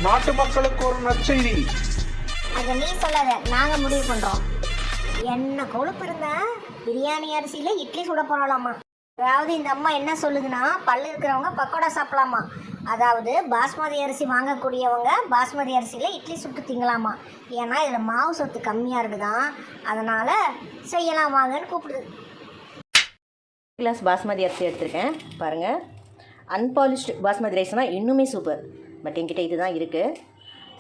நாட்டு மக்களுக்கு ஒரு நற்செய்தி. அதை நீ சொல்லாத, நாங்க முடிவு பண்றோம். என்ன கொழுப்பு இருந்தா பிரியாணி அரிசியில இட்லி சுட போடலாமா? அதாவது இந்த அம்மா என்ன சொல்லுதுன்னா, பல்லு இருக்கிறவங்க பக்கோடா சாப்பிடலாமா. அதாவது பாஸ்மதி அரிசி வாங்கக்கூடியவங்க பாஸ்மதி அரிசியில் இட்லி சுட்டு திங்கலாமா. ஏன்னா இதில் மாவு சத்து கம்மியாக இருக்குதான், அதனால் செய்யலாம் வாங்கன்னு கூப்பிடுது. கிளாஸ் பாஸ்மதி அரிசி எடுத்திருக்கேன் பாருங்கள். அன்பாலிஷ்டு பாஸ்மதி ரைஸ்னால் இன்னுமே சூப்பர். பட் என்கிட்ட இது தான் இருக்குது.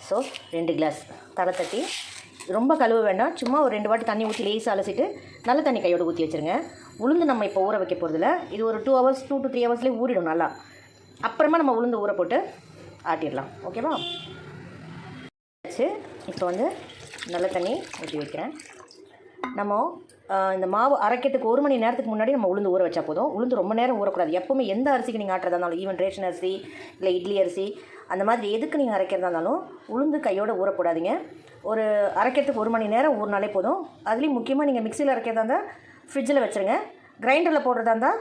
ஸோ 2 கிளாஸ் தலை தட்டி, ரொம்ப கழுவ வேண்டாம், சும்மா ஒரு 2 வாட்டி தண்ணி ஊற்றி லேசாக அலசிட்டு நல்ல தண்ணி கையோடு ஊற்றி வச்சுருங்க. உளுந்து நம்ம இப்போ ஊற வைக்க போகிறதில்ல, இது ஒரு 2 hours 2 to 3 ஹவர்ஸ்லேயே ஊறிடும் நல்லா. அப்புறமா நம்ம உளுந்து ஊற போட்டு ஆட்டிடலாம். ஓகேவா? வச்சு இப்போ வந்து நல்ல தண்ணி ஊற்றி வைக்கிறேன். நம்ம இந்த மாவு அரைக்கிறதுக்கு 1 மணி நேரத்துக்கு முன்னாடி நம்ம உளுந்து ஊற வச்சா போதும். உளுந்து ரொம்ப நேரம் ஊறக்கூடாது. எப்போவுமே எந்த அரிசிக்கு நீங்கள் ஆட்டுறதா இருந்தாலும், ஈவன் ரேஷன் அரிசி இல்லை இட்லி அரிசி அந்த மாதிரி எதுக்கு நீங்கள் அரைக்கிறதா இருந்தாலும் உளுந்து கையோடு ஊறக்கூடாதீங்க. ஒரு அரைக்கிறதுக்கு 1 மணி நேரம் ஊறினாலே போதும். அதுலேயும் முக்கியமாக நீங்கள் மிக்சியில் அரைக்கிறதா இருந்தால் ஃப்ரிட்ஜில் வச்சுருங்க. கிரைண்டரில் போடுறதா இருந்தால்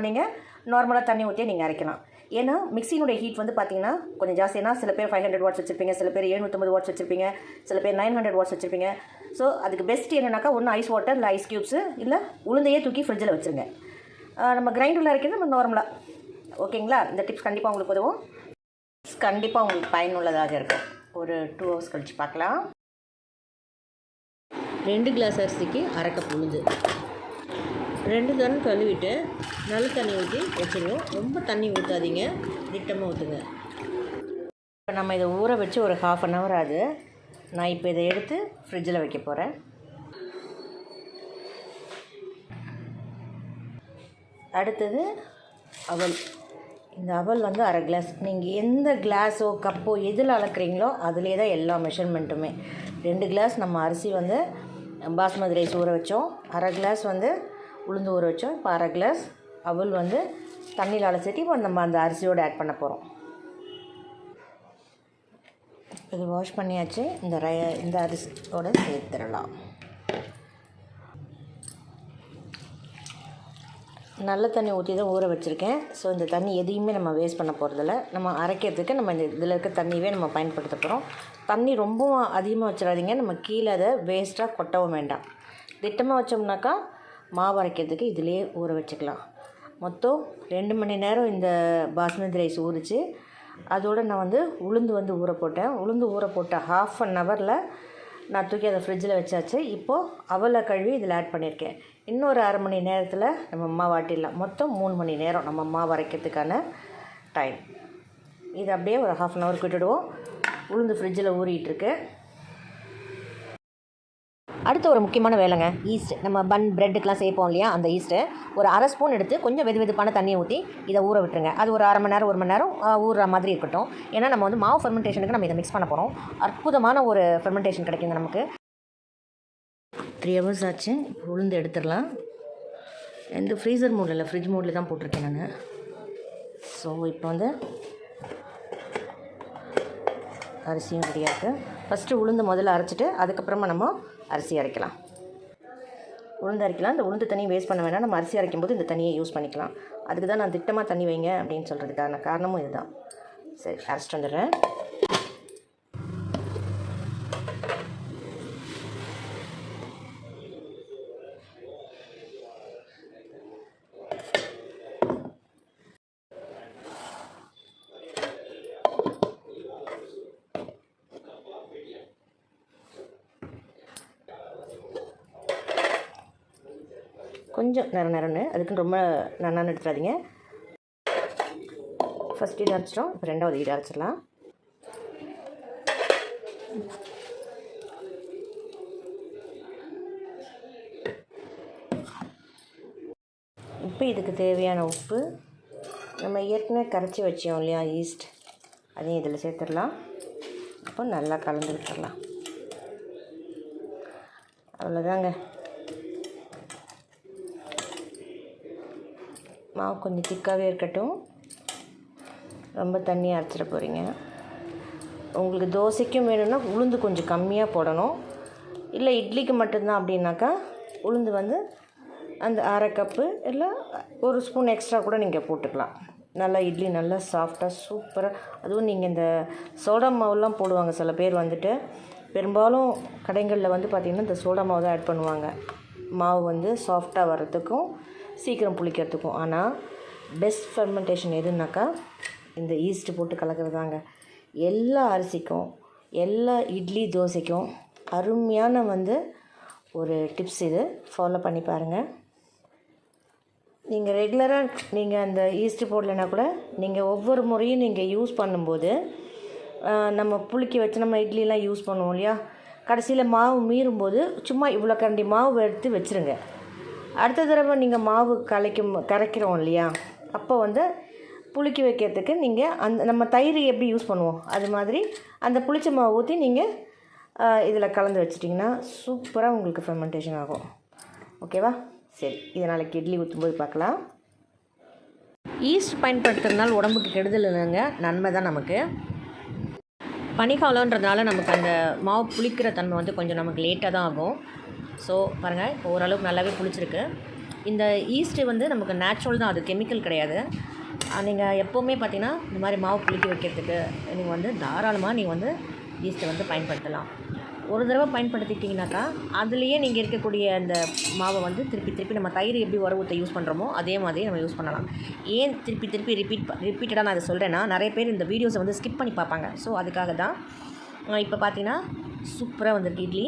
நீங்கள் நார்மலாக தண்ணி ஊற்றியே நீங்கள் அரைக்கலாம். ஏன்னா மிக்சியினுடைய ஹீட் வந்து பார்த்திங்கன்னா கொஞ்சம் ஜாஸ்தி. ஏன்னா சில பேர் 500 வாட்ஸ் வச்சுருப்பீங்க, சில பேர் 750 வாட்ஸ் வச்சுருப்பீங்க, சில பேர் 900 வாட்ஸ் வச்சுருப்பீங்க. ஸோ அதுக்கு பெஸ்ட் என்னென்னாக்கா ஒன்று ஐஸ் வாட்டர் இல்லை ஐஸ் க்யூப்ஸு இல்லை உளுந்தையே தூக்கி ஃப்ரிட்ஜில் வச்சுருங்க. நம்ம கிரைண்டரில் அரைக்கிறது நம்ம நார்மலாக. ஓகேங்களா? இந்த டிப்ஸ் கண்டிப்பாக உங்களுக்கு உதவும். கண்டிப்பாக உங்களுக்கு பயனுள்ளதாக இருக்கும். ஒரு 2 hours கழித்து பார்க்கலாம். 2 கிளாஸ் அரிசிக்கு அரை கப் உளுந்து 2 தடவை கழுவிட்டு நல்ல தண்ணி ஊற்றி வச்சுருவோம். ரொம்ப தண்ணி ஊற்றாதீங்க, திட்டமாக ஊற்றுங்க. இப்போ நம்ம இதை ஊற வச்சு ஒரு 1/2 hour ஆகுது. நான் இப்போ இதை எடுத்து ஃப்ரிட்ஜில் வைக்க போகிறேன். அடுத்தது அவல். இந்த அவல் வந்து அரை கிளாஸ். நீங்கள் எந்த கிளாஸோ கப்போ எதில் அளக்குறீங்களோ அதிலே தான் எல்லா மெஷர்மெண்ட்டுமே. 2 கிளாஸ் நம்ம அரிசி வந்து பாஸ்மதி ரைஸ் ஊற வச்சோம், அரை கிளாஸ் வந்து உளுந்து ஊற வச்சோம். இப்போ அரை கிளாஸ் அவல் வந்து தண்ணியில் அலசிட்டு இப்போ நம்ம அந்த அரிசியோடு ஆட் பண்ண போகிறோம். இது வாஷ் பண்ணியாச்சு. இந்த அரிசியோடு சேர்த்துடலாம். நல்ல தண்ணி ஊற்றி தான் ஊற வச்சுருக்கேன். ஸோ இந்த தண்ணி எதையுமே நம்ம வேஸ்ட் பண்ண போகிறதில்ல. நம்ம அரைக்கிறதுக்கு நம்ம இந்த இதில் இருக்க தண்ணியே நம்ம பயன்படுத்த போகிறோம். தண்ணி ரொம்பவும் அதிகமாக வச்சிடாதீங்க. நம்ம கீழே அதை வேஸ்ட்டாக கொட்டவும் வேண்டாம். திட்டமாக வச்சோம்னாக்கா மாவு அரைக்கிறதுக்கு இதிலே ஊற வச்சுக்கலாம். மொத்தம் 2 மணி நேரம் இந்த பாஸ்மதி ரைஸ் ஊறிச்சு. அதோடு நான் வந்து உளுந்து வந்து ஊற போட்டேன். உளுந்து ஊற போட்ட 1/2 hourல நான் தூக்கி அதை ஃப்ரிட்ஜில் வச்சாச்சு. இப்போது அவலை கழுவி இதில் ஆட் பண்ணியிருக்கேன். இன்னொரு அரை மணி நேரத்தில் நம்ம மாவு ஆட்டிடலாம். மொத்தம் 3 மணி நேரம் நம்ம மாவு அரைக்கிறதுக்கான டைம். இது அப்படியே ஒரு 1/2 hour விட்டுடுவோம். உளுந்து ஃப்ரிட்ஜில் ஊறிட்டுருக்கு. அடுத்த ஒரு முக்கியமான வேலைங்க, ஈஸ்ட். நம்ம பன் பிரெட்டுக்கெலாம் சேர்ப்போம் இல்லையா, அந்த ஈஸ்ட்டு ஒரு அரை ஸ்பூன் எடுத்து கொஞ்சம் வெதுப்பான தண்ணியை ஊற்றி இதை ஊற விட்டுருங்க. அது ஒரு அரை மணி நேரம் 1 மணி நேரம் ஊறுற மாதிரி இருக்கட்டும். ஏன்னா நம்ம வந்து மாவு ஃபெர்மெண்டேஷனுக்கு நம்ம இதை மிக்ஸ் பண்ண போகிறோம். அற்புதமான ஒரு ஃபெர்மெண்டேஷன் கிடைக்குங்க நமக்கு. 3 hours ஆச்சு. உளுந்து எடுத்துடலாம். எந்த ஃப்ரீசர் மோடில் இல்லை, ஃப்ரிட்ஜ் மோடில் தான் போட்டிருக்கேன் நான். ஸோ இப்போ வந்து அரிசியும் ரெடியாக இருக்குது. ஃபஸ்ட்டு உளுந்து முதல்ல அரைச்சிட்டு அதுக்கப்புறமா நம்ம அரிசி அரைக்கலாம். உளுந்து அரைக்கலாம். இந்த உளுந்து தண்ணி வேஸ்ட் பண்ண வேண்டாம். நம்ம அரிசி அரைக்கும் போது இந்த தண்ணியை யூஸ் பண்ணிக்கலாம். அதுக்கு தான் நான் திட்டமாக தண்ணி வைங்க அப்படின்னு சொல்கிறதுக்கான காரணமும் இதுதான். சரி, அரைச்சிட்டு வந்துடுறேன். கொஞ்சம் நேரம்னு அதுக்குன்னு ரொம்ப நன்னான்னு எடுத்துடாதீங்க. ஃபஸ்ட் ஈடு அரைச்சிட்டோம். இப்போ 2வது ஈடு அரைச்சிடலாம். இப்போ இதுக்கு தேவையான உப்பு நம்ம ஏற்கனவே கரைச்சி வச்சோம் இல்லையா ஈஸ்ட், அதையும் இதில் சேர்த்துடலாம். அப்போ நல்லா கலந்து விட்டுடலாம். அவ்வளோதாங்க. மாவு கொஞ்சம் திக்காகவே இருக்கட்டும். ரொம்ப தண்ணி அரைச்சிட போகிறீங்க. உங்களுக்கு தோசைக்கும் வேணும்னா உளுந்து கொஞ்சம் கம்மியாக போடணும். இல்லை இட்லிக்கு மட்டும்தான் அப்படின்னாக்கா உளுந்து வந்து அந்த அரை கப்பு இல்லை 1 ஸ்பூன் எக்ஸ்ட்ரா கூட நீங்கள் போட்டுக்கலாம். நல்லா இட்லி நல்லா சாஃப்டாக சூப்பராக. அதுவும் நீங்கள் இந்த சோடா மாவுலாம் போடுவாங்க சில பேர் வந்துட்டு, பெரும்பாலும் கடைகளில் வந்து பார்த்திங்கன்னா இந்த சோடா மாவு தான் ஆட் பண்ணுவாங்க, மாவு வந்து சாஃப்டாக வர்றதுக்கும் சீக்கிரம் புளிக்கிறதுக்கும். ஆனால் பெஸ்ட் ஃபெர்மெண்டேஷன் எதுனாக்கா இந்த ஈஸ்ட்டு போட்டு கலக்கிறதாங்க. எல்லா அரிசிக்கும் எல்லா இட்லி தோசைக்கும் அருமையான வந்து ஒரு டிப்ஸ். இது ஃபாலோ பண்ணி பாருங்கள். நீங்கள் ரெகுலராக நீங்கள் அந்த ஈஸ்ட்டு போடலைன்னா கூட நீங்கள் ஒவ்வொரு முறையும் நீங்கள் யூஸ் பண்ணும்போது நம்ம புளிக்க வச்சு நம்ம இட்லிலாம் யூஸ் பண்ணுவோம் இல்லையா, கடைசியில் மாவு மீறும்போது சும்மா இவ்வளோ கரண்டி மாவு எடுத்து வச்சுருங்க. அடுத்த தடவை நீங்கள் மாவு கரைக்கிறோம் இல்லையா, அப்போ வந்து புளிக்க வைக்கிறதுக்கு நீங்கள் அந்த நம்ம தயிர் எப்படி யூஸ் பண்ணுவோம் அது மாதிரி அந்த புளிச்ச மாவு ஊற்றி நீங்கள் இதில் கலந்து வச்சிட்டிங்கன்னா சூப்பராக உங்களுக்கு ஃபெர்மெண்டேஷன் ஆகும். ஓகேவா? சரி, இதை நாளைக்கு இட்லி ஊற்றும்போது பார்க்கலாம். ஈஸ்ட் பயன்படுத்துறதுனால உடம்புக்கு கெடுதல் இல்லைங்க, நன்மை தான் நமக்கு. பனிக்காலன்றதுனால நமக்கு அந்த மாவு புளிக்கிற தன்மை வந்து கொஞ்சம் நமக்கு லேட்டாக தான் ஆகும். ஸோ பாருங்கள், இப்போ ஓரளவுக்கு நல்லாவே புளிச்சிருக்கு. இந்த ஈஸ்ட்டு வந்து நமக்கு நேச்சுரல் தான், அது கெமிக்கல் கிடையாது. நீங்கள் எப்போவுமே பார்த்தீங்கன்னா இந்த மாதிரி மாவு புளிக்க வைக்கிறதுக்கு நீங்கள் வந்து தாராளமாக நீங்கள் வந்து ஈஸ்ட்டை வந்து பயன்படுத்தலாம். ஒரு தடவை பயன்படுத்திட்டிங்கனாக்கா அதுலேயே நீங்கள் இருக்கக்கூடிய அந்த மாவை வந்து திருப்பி நம்ம தயிர் எப்படி உரவுத்தை யூஸ் பண்ணுறோமோ அதே மாதிரி நம்ம யூஸ் பண்ணலாம். ஏன் திருப்பி ரிப்பீட்டடாக நான் அதை சொல்கிறேன்னா, நிறைய பேர் இந்த வீடியோஸை வந்து ஸ்கிப் பண்ணி பார்ப்பாங்க. ஸோ அதுக்காக தான். இப்போ பார்த்தீங்கன்னா சூப்பராக வந்திருக்கு இட்லி.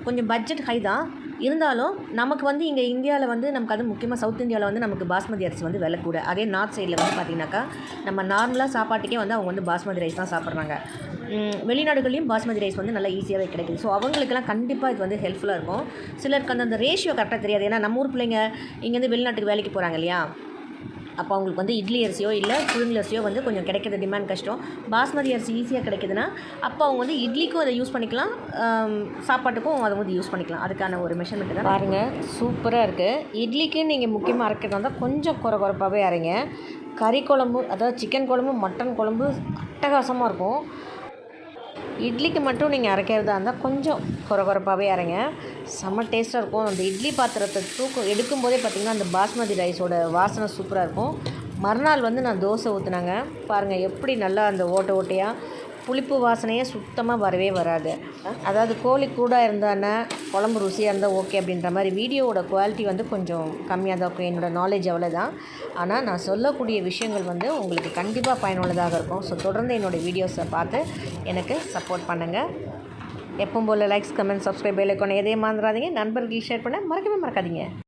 கொஞ்சம் பட்ஜெட் ஹை தான், இருந்தாலும் நமக்கு வந்து இங்கே இந்தியாவில் வந்து நமக்கு அது முக்கியமாக சவுத் இந்தியாவில் வந்து நமக்கு பாஸ்மதி அரிசி வந்து விலை கூட. அதே நார்த் சைடில் வந்து பார்த்திங்கனாக்கா நம்ம நார்மலாக சாப்பாட்டுக்கே வந்து அவங்க வந்து பாஸ்மதி ரைஸ் தான் சாப்பிட்றாங்க. வெளிநாடுகளையும் பாஸ்மதி ரைஸ் வந்து நல்லா ஈஸியாகவே கிடைக்குது. ஸோ அவங்களுக்கெல்லாம் கண்டிப்பாக இது வந்து ஹெல்ப்ஃபுல்லாக இருக்கும். சிலருக்கு அந்த ரேஷியோ கரெக்டாக தெரியாது. ஏன்னா நம்ம ஊர் பிள்ளைங்க இங்கேருந்து வெளிநாட்டுக்கு வேலைக்கு போகிறாங்க இல்லையா, அப்போ அவங்களுக்கு வந்து இட்லி அரிசியோ இல்லை புழுங்கல் அரிசியோ வந்து கொஞ்சம் கிடைக்கிறது டிமாண்ட் கஷ்டம். பாஸ்மதி அரிசி ஈஸியாக கிடைக்குதுன்னா அப்போ அவங்க வந்து இட்லிக்கும் அதை யூஸ் பண்ணிக்கலாம், சாப்பாட்டுக்கும் அதை வந்து யூஸ் பண்ணிக்கலாம். அதுக்கான ஒரு மெஷர்மெண்ட் தான். பாருங்கள், சூப்பராக இருக்குது. இட்லிக்கு நீங்கள் முக்கியமாக அரைக்கிறது வந்தால் கொஞ்சம் குறைப்பாகவே அரைங்க. கறி குழம்பு, அதாவது சிக்கன் குழம்பு மட்டன் குழம்பு அட்டகாசமாக இருக்கும். இட்லிக்கு மட்டும் நீங்கள் அரைக்கிறதா இருந்தால் கொஞ்சம் குறைப்பாகவே அரைங்க, செம்ம டேஸ்ட்டாக இருக்கும். அந்த இட்லி பாத்திரத்தை எடுக்கும்போதே பார்த்திங்கன்னா அந்த பாஸ்மதி ரைஸோட வாசனை சூப்பராக இருக்கும். மறுநாள் வந்து நான் தோசை ஊற்றுனாங்க பாருங்கள், எப்படி நல்லா அந்த ஓட்டையாக புளிப்பு வாசனையே சுத்தமாக வரவே வராது. அதாவது கோழி கூடாக இருந்தானே குழம்பு ருசியாக இருந்தால் ஓகே அப்படின்ற மாதிரி. வீடியோவோட குவாலிட்டி வந்து கொஞ்சம் கம்மியாக தான் இருக்கும், என்னோடய நாலேஜ் அவ்வளோதான். ஆனால் நான் சொல்லக்கூடிய விஷயங்கள் வந்து உங்களுக்கு கண்டிப்பாக பயனுள்ளதாக இருக்கும். ஸோ தொடர்ந்து என்னோடய வீடியோஸை பார்த்து எனக்கு சப்போர்ட் பண்ணுங்கள். எப்பவும் போல் likes, comment, subscribe, bell icon எதையும் மறந்துடாதீங்க. நண்பர்களுக்கு ஷேர் பண்ண மறக்காதீங்க.